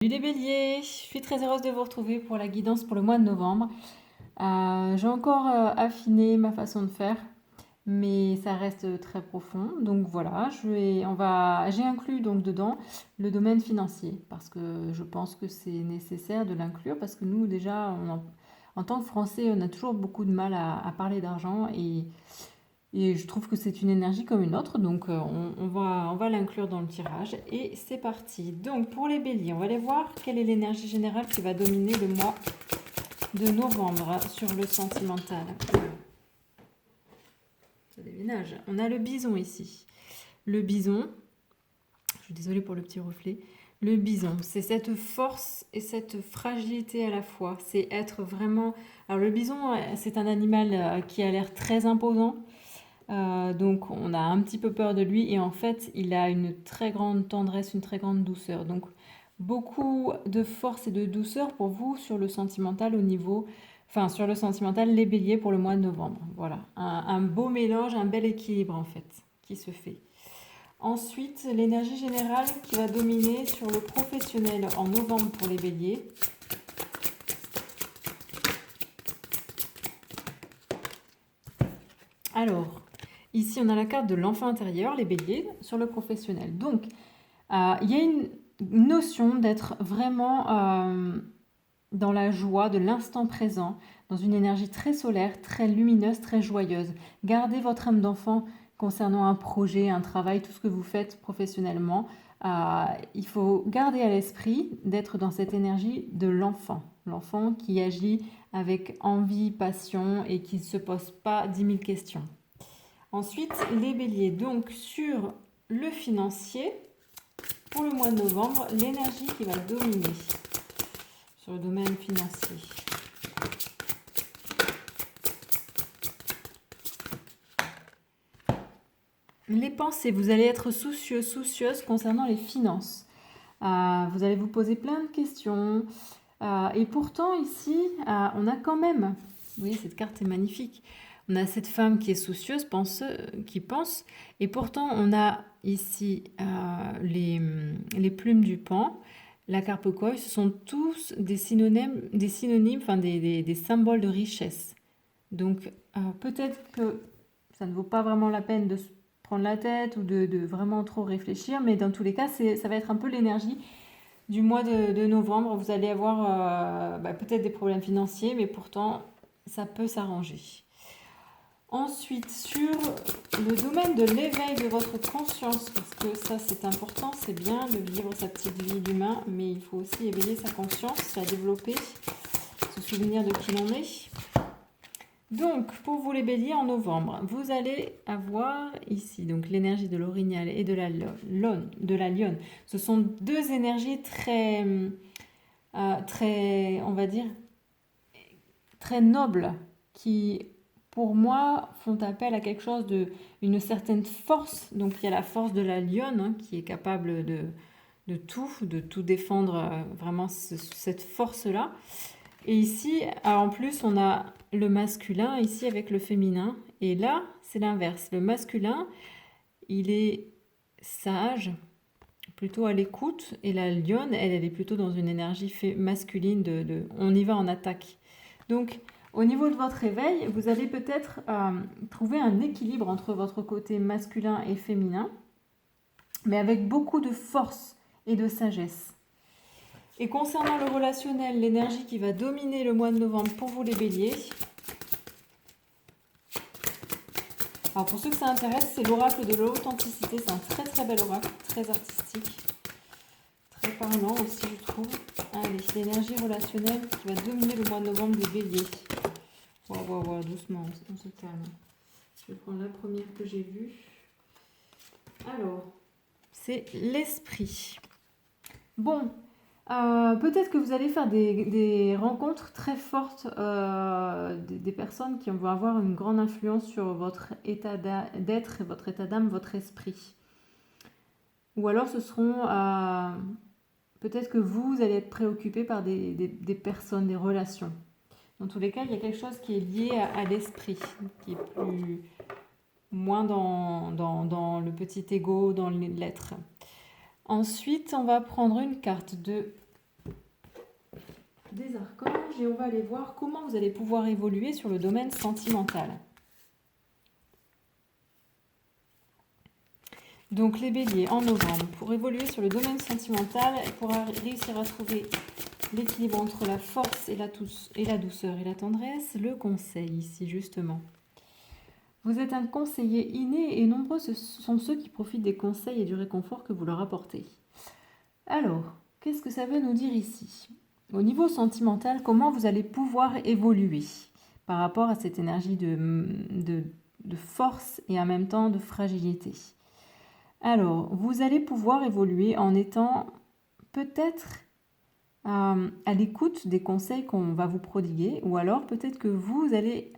Salut les béliers, je suis très heureuse de vous retrouver pour la guidance pour le mois de novembre. J'ai encore affiné ma façon de faire, mais ça reste très profond. Donc voilà, j'ai inclus donc dedans le domaine financier parce que je pense que c'est nécessaire de l'inclure parce que nous déjà, en tant que Français, on a toujours beaucoup de mal à parler d'argent et je trouve que c'est une énergie comme une autre, donc on va l'inclure dans le tirage. Et c'est parti. Donc pour les béliers, on va aller voir quelle est l'énergie générale qui va dominer le mois de novembre sur le sentimental. Ça déménage. On a le bison ici. Le bison, je suis désolée pour le petit reflet. Le bison, c'est cette force et cette fragilité à la fois. C'est être vraiment... Alors le bison, c'est un animal qui a l'air très imposant. Donc on a un petit peu peur de lui et en fait il a une très grande tendresse, une très grande douceur. Donc beaucoup de force et de douceur pour vous sur le sentimental sur le sentimental les béliers pour le mois de novembre. Voilà, un beau mélange, un bel équilibre en fait qui se fait. Ensuite, l'énergie générale qui va dominer sur le professionnel en novembre pour les béliers. Alors, ici, on a la carte de l'enfant intérieur, les béliers, sur le professionnel. Donc, il y a une notion d'être vraiment dans la joie de l'instant présent, dans une énergie très solaire, très lumineuse, très joyeuse. Gardez votre âme d'enfant concernant un projet, un travail, tout ce que vous faites professionnellement. Il faut garder à l'esprit d'être dans cette énergie de l'enfant. L'enfant qui agit avec envie, passion et qui ne se pose pas 10 000 questions. Ensuite, les béliers, donc sur le financier, pour le mois de novembre, l'énergie qui va dominer sur le domaine financier. Les pensées, vous allez être soucieux, soucieuse concernant les finances. Vous allez vous poser plein de questions. Et pourtant, ici, on a quand même, vous voyez, cette carte est magnifique. On a cette femme qui est soucieuse, qui pense, et pourtant on a ici les plumes du pan, la carpe koi, ce sont tous des synonymes, enfin des symboles de richesse. Donc peut-être que ça ne vaut pas vraiment la peine de se prendre la tête ou de vraiment trop réfléchir, mais dans tous les cas, ça va être un peu l'énergie du mois de novembre. Vous allez avoir peut-être des problèmes financiers, mais pourtant ça peut s'arranger. Ensuite, sur le domaine de l'éveil de votre conscience, parce que ça c'est important, c'est bien de vivre sa petite vie d'humain, mais il faut aussi éveiller sa conscience, la développer, se souvenir de qui l'on est. Donc, pour vous les béliers, en novembre, vous allez avoir ici donc l'énergie de l'orignal et de la lionne. Ce sont deux énergies très, on va dire, très nobles qui, pour moi, font appel à quelque chose une certaine force. Donc, il y a la force de la lionne qui est capable de tout défendre, vraiment cette force-là. Et ici, en plus, on a le masculin ici avec le féminin. Et là, c'est l'inverse. Le masculin, il est sage, plutôt à l'écoute. Et la lionne, elle est plutôt dans une énergie masculine on y va en attaque. Donc, au niveau de votre réveil, vous allez peut-être trouver un équilibre entre votre côté masculin et féminin, mais avec beaucoup de force et de sagesse. Et concernant le relationnel, l'énergie qui va dominer le mois de novembre pour vous les béliers. Alors pour ceux que ça intéresse, c'est l'oracle de l'authenticité. C'est un très très bel oracle, très artistique, très parlant aussi je trouve. Allez, l'énergie relationnelle qui va dominer le mois de novembre des béliers. Wow, doucement, on se calme. Je vais prendre la première que j'ai vue. Alors, c'est l'esprit. Bon, peut-être que vous allez faire des rencontres très fortes, des personnes qui vont avoir une grande influence sur votre état d'être, votre état d'âme, votre esprit. Ou alors ce seront peut-être que vous allez être préoccupé par des personnes, des relations. Dans tous les cas, il y a quelque chose qui est lié à l'esprit, qui est moins dans le petit ego, dans l'être. Ensuite, on va prendre une carte de des archanges et on va aller voir comment vous allez pouvoir évoluer sur le domaine sentimental. Donc les béliers en novembre, pour évoluer sur le domaine sentimental, pour réussir à trouver l'équilibre entre la force et la douceur et la tendresse, le conseil ici justement. Vous êtes un conseiller inné et nombreux sont ceux qui profitent des conseils et du réconfort que vous leur apportez. Alors, qu'est-ce que ça veut nous dire ici? Au niveau sentimental, comment vous allez pouvoir évoluer par rapport à cette énergie de force et en même temps de fragilité? Alors, vous allez pouvoir évoluer en étant peut-être à l'écoute des conseils qu'on va vous prodiguer, ou alors peut-être que vous allez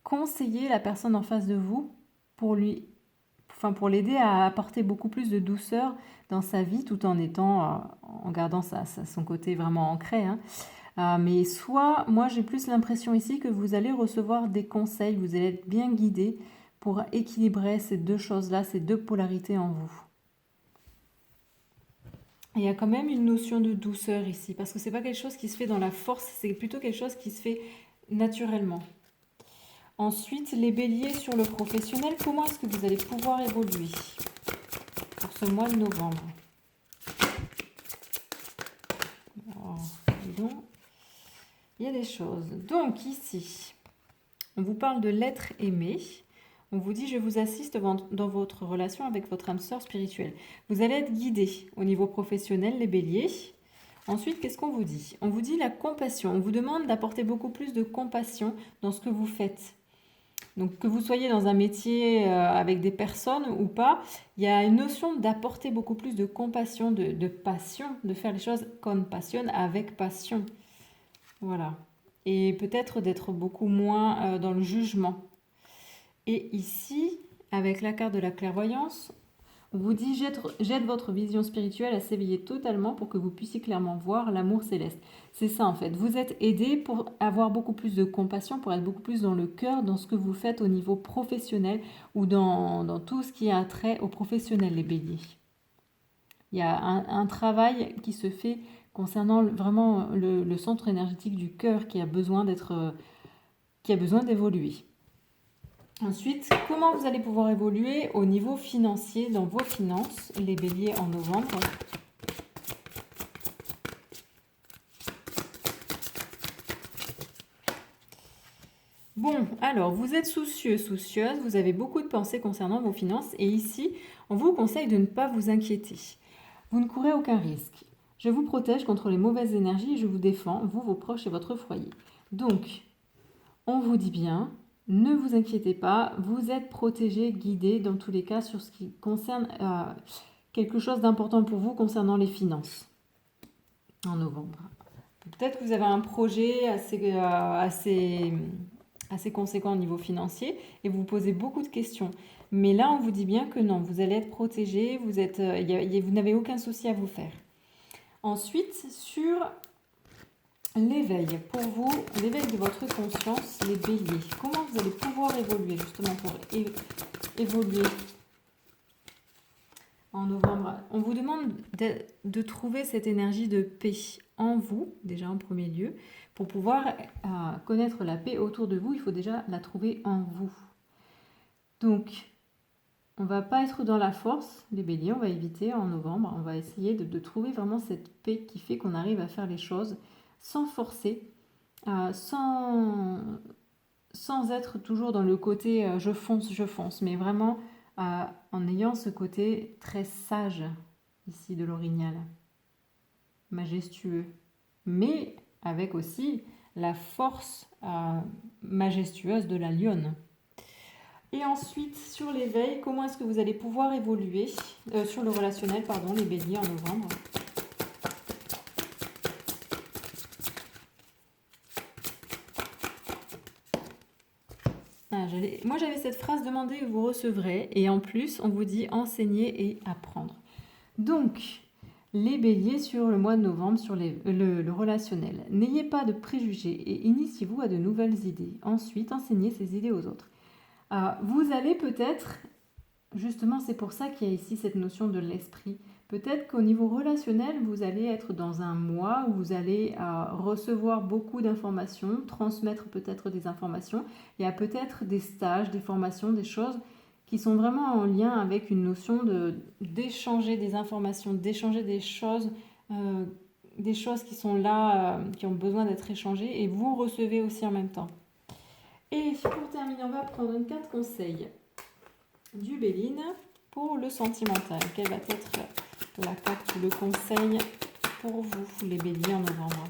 conseiller la personne en face de vous pour l'aider à apporter beaucoup plus de douceur dans sa vie, tout en en gardant son côté vraiment ancré. Mais soit, moi j'ai plus l'impression ici que vous allez recevoir des conseils, vous allez être bien guidé pour équilibrer ces deux choses-là, ces deux polarités en vous. Il y a quand même une notion de douceur ici, parce que c'est pas quelque chose qui se fait dans la force, c'est plutôt quelque chose qui se fait naturellement. Ensuite, les béliers sur le professionnel, comment est-ce que vous allez pouvoir évoluer pour ce mois de novembre? Alors, dis donc, il y a des choses. Donc ici, on vous parle de l'être aimé. On vous dit, je vous assiste dans votre relation avec votre âme sœur spirituelle. Vous allez être guidé au niveau professionnel, les béliers. Ensuite, qu'est-ce qu'on vous dit? On vous dit la compassion. On vous demande d'apporter beaucoup plus de compassion dans ce que vous faites. Donc, que vous soyez dans un métier avec des personnes ou pas, il y a une notion d'apporter beaucoup plus de compassion, de passion, de faire les choses qu'on passionne avec passion. Voilà. Et peut-être d'être beaucoup moins dans le jugement. Et ici, avec la carte de la clairvoyance, on vous dit jette votre vision spirituelle à s'éveiller totalement pour que vous puissiez clairement voir l'amour céleste. C'est ça en fait, vous êtes aidé pour avoir beaucoup plus de compassion, pour être beaucoup plus dans le cœur, dans ce que vous faites au niveau professionnel ou dans tout ce qui a trait au professionnel, les béliers. Il y a un travail qui se fait concernant vraiment le centre énergétique du cœur qui a besoin d'évoluer. Ensuite, comment vous allez pouvoir évoluer au niveau financier dans vos finances, les béliers en novembre? Bon, alors, vous êtes soucieux, soucieuse, vous avez beaucoup de pensées concernant vos finances et ici, on vous conseille de ne pas vous inquiéter. Vous ne courez aucun risque. Je vous protège contre les mauvaises énergies et je vous défends, vous, vos proches et votre foyer. Donc, on vous dit bien, ne vous inquiétez pas, vous êtes protégé, guidé dans tous les cas sur ce qui concerne quelque chose d'important pour vous concernant les finances en novembre. Peut-être que vous avez un projet assez conséquent au niveau financier et vous vous posez beaucoup de questions. Mais là, on vous dit bien que non, vous allez être protégé, vous n'avez aucun souci à vous faire. Ensuite, sur l'éveil, pour vous, l'éveil de votre conscience, les béliers. Comment vous allez pouvoir évoluer justement pour évoluer en novembre? On vous demande de trouver cette énergie de paix en vous, déjà en premier lieu. Pour pouvoir connaître la paix autour de vous, il faut déjà la trouver en vous. Donc, on ne va pas être dans la force, les béliers, on va éviter en novembre. On va essayer de trouver vraiment cette paix qui fait qu'on arrive à faire les choses sans forcer, sans être toujours dans le côté je fonce, mais vraiment en ayant ce côté très sage ici de l'orignal, majestueux, mais avec aussi la force majestueuse de la lionne. Et ensuite, sur l'éveil, comment est-ce que vous allez pouvoir évoluer sur le relationnel, les béliers en novembre? Moi, j'avais cette phrase « Demandez et vous recevrez ». Et en plus, on vous dit « Enseigner et apprendre ». Donc, les béliers sur le mois de novembre, sur le relationnel. N'ayez pas de préjugés et initiez-vous à de nouvelles idées. Ensuite, enseignez ces idées aux autres. Vous allez peut-être, justement, c'est pour ça qu'il y a ici cette notion de l'esprit. peut-être qu'au niveau relationnel, vous allez être dans un mois où vous allez recevoir beaucoup d'informations, transmettre peut-être des informations. Il y a peut-être des stages, des formations, des choses qui sont vraiment en lien avec une notion d'échanger des informations, d'échanger des choses qui sont là, qui ont besoin d'être échangées, et vous recevez aussi en même temps. Et pour terminer, on va prendre une carte conseil du Béline pour le sentimental. Quelle va être la carte ou le conseil pour vous, les béliers, en novembre?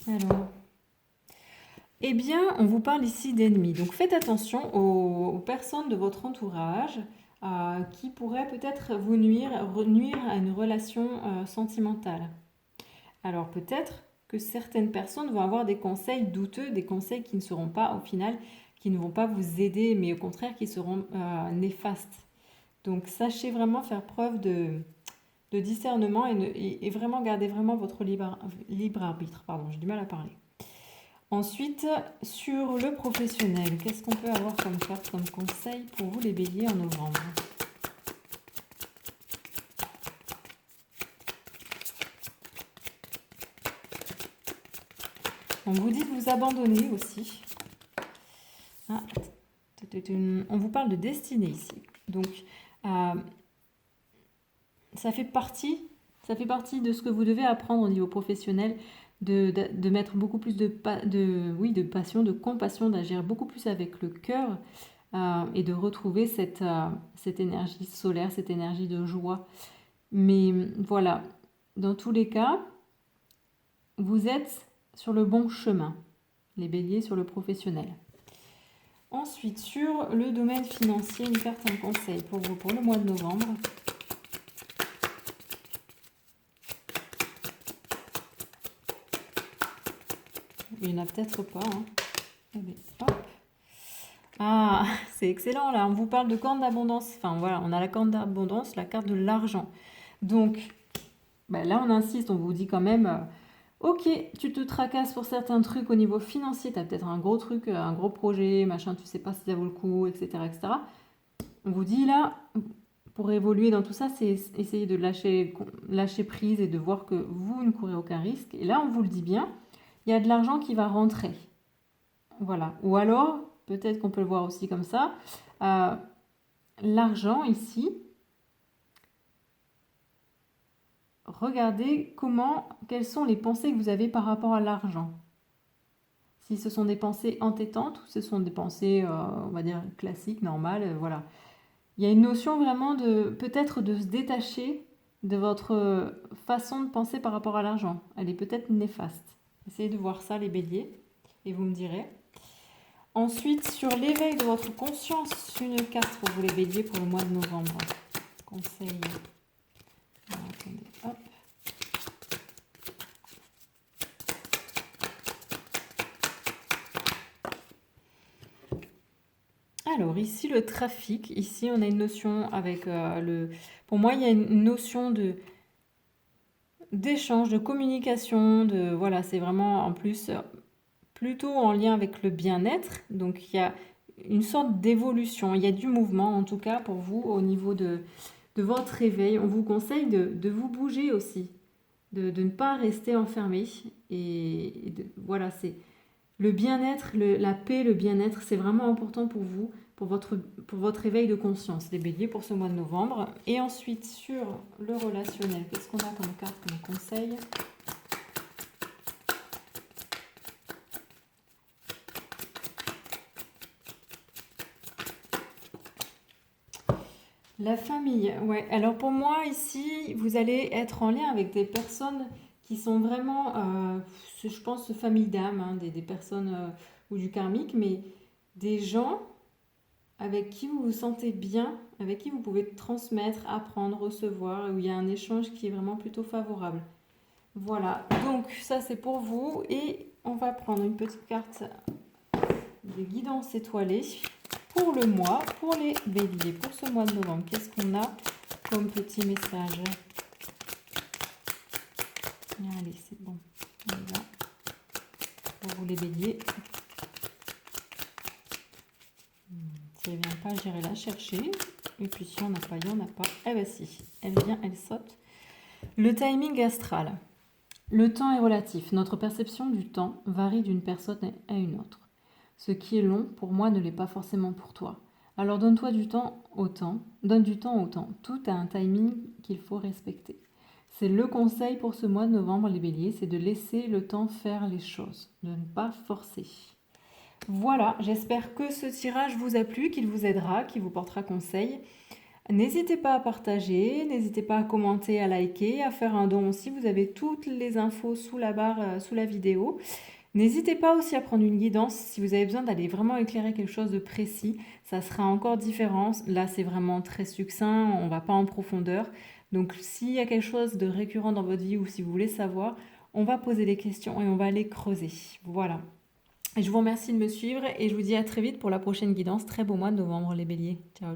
Alors, eh bien, on vous parle ici d'ennemis. Donc faites attention aux personnes de votre entourage qui pourraient peut-être vous nuire à une relation sentimentale. Alors peut-être que certaines personnes vont avoir des conseils douteux, des conseils qui ne seront pas au final, qui ne vont pas vous aider, mais au contraire qui seront néfastes. Donc sachez vraiment faire preuve de discernement et vraiment garder vraiment votre libre arbitre. Pardon, j'ai du mal à parler. Ensuite, sur le professionnel, qu'est-ce qu'on peut avoir comme carte, comme conseil pour vous les béliers en novembre? On vous dit de vous abandonner aussi. Ah, on vous parle de destinée ici. Donc, ça fait partie de ce que vous devez apprendre au niveau professionnel, de mettre beaucoup plus de passion, de compassion, d'agir beaucoup plus avec le cœur et de retrouver cette énergie solaire, cette énergie de joie. Mais voilà, dans tous les cas, vous êtes sur le bon chemin, les béliers, sur le professionnel. Ensuite, sur le domaine financier, une carte, un conseil pour vous pour le mois de novembre. Il n'y en a peut-être pas. Allez, hop. Ah, c'est excellent là, on vous parle de corne d'abondance. Enfin voilà, on a la corne d'abondance, la carte de l'argent. Donc, là on insiste, on vous dit quand même, ok, tu te tracasses pour certains trucs au niveau financier, tu as peut-être un gros truc, un gros projet, machin, tu sais pas si ça vaut le coup, etc. etc. On vous dit là, pour évoluer dans tout ça, c'est essayer de lâcher prise et de voir que vous ne courez aucun risque. Et là, on vous le dit bien, il y a de l'argent qui va rentrer. Voilà. Ou alors, peut-être qu'on peut le voir aussi comme ça, l'argent ici, regardez quelles sont les pensées que vous avez par rapport à l'argent. Si ce sont des pensées entêtantes ou ce sont des pensées, on va dire, classiques, normales, voilà. Il y a une notion vraiment peut-être de se détacher de votre façon de penser par rapport à l'argent. Elle est peut-être néfaste. Essayez de voir ça, les béliers, et vous me direz. Ensuite, sur l'éveil de votre conscience, une carte pour vous les béliers pour le mois de novembre. Conseil. Alors, attendez, hop. Alors ici le trafic, ici on a une notion avec pour moi il y a une notion d'échange, de communication, voilà, c'est vraiment en plus plutôt en lien avec le bien-être, donc il y a une sorte d'évolution, il y a du mouvement en tout cas pour vous au niveau de votre réveil. On vous conseille de vous bouger aussi, de ne pas rester enfermé et voilà, c'est le bien-être, la paix, le bien-être, c'est vraiment important pour vous, pour votre éveil de conscience, les béliers, pour ce mois de novembre. Et ensuite, sur le relationnel, qu'est-ce qu'on a comme carte, comme conseil? La famille, ouais. Alors pour moi, ici, vous allez être en lien avec des personnes qui sont vraiment, je pense, famille d'âme, des personnes ou du karmique, mais des gens avec qui vous vous sentez bien, avec qui vous pouvez transmettre, apprendre, recevoir, où il y a un échange qui est vraiment plutôt favorable. Voilà, donc ça c'est pour vous et on va prendre une petite carte de guidance étoilée pour le mois, pour les béliers, pour ce mois de novembre. Qu'est-ce qu'on a comme petit message? Allez, c'est bon, on y va. Pour vous les béliers. Si elle vient pas, j'irai la chercher. Et puis si on n'a pas, il n'y en a pas. Eh ben si, elle vient, elle saute. Le timing astral. Le temps est relatif. Notre perception du temps varie d'une personne à une autre. Ce qui est long, pour moi, ne l'est pas forcément pour toi. Alors donne-toi du temps au temps, donne du temps au temps. Tout a un timing qu'il faut respecter. C'est le conseil pour ce mois de novembre, les béliers, c'est de laisser le temps faire les choses, de ne pas forcer. Voilà, j'espère que ce tirage vous a plu, qu'il vous aidera, qu'il vous portera conseil. N'hésitez pas à partager, n'hésitez pas à commenter, à liker, à faire un don aussi. Vous avez toutes les infos sous la barre, sous la vidéo. N'hésitez pas aussi à prendre une guidance si vous avez besoin d'aller vraiment éclairer quelque chose de précis. Ça sera encore différent. Là, c'est vraiment très succinct, on ne va pas en profondeur. Donc, s'il y a quelque chose de récurrent dans votre vie ou si vous voulez savoir, on va poser des questions et on va aller creuser. Voilà. Et je vous remercie de me suivre et je vous dis à très vite pour la prochaine guidance. Très beau mois de novembre, les béliers. Ciao.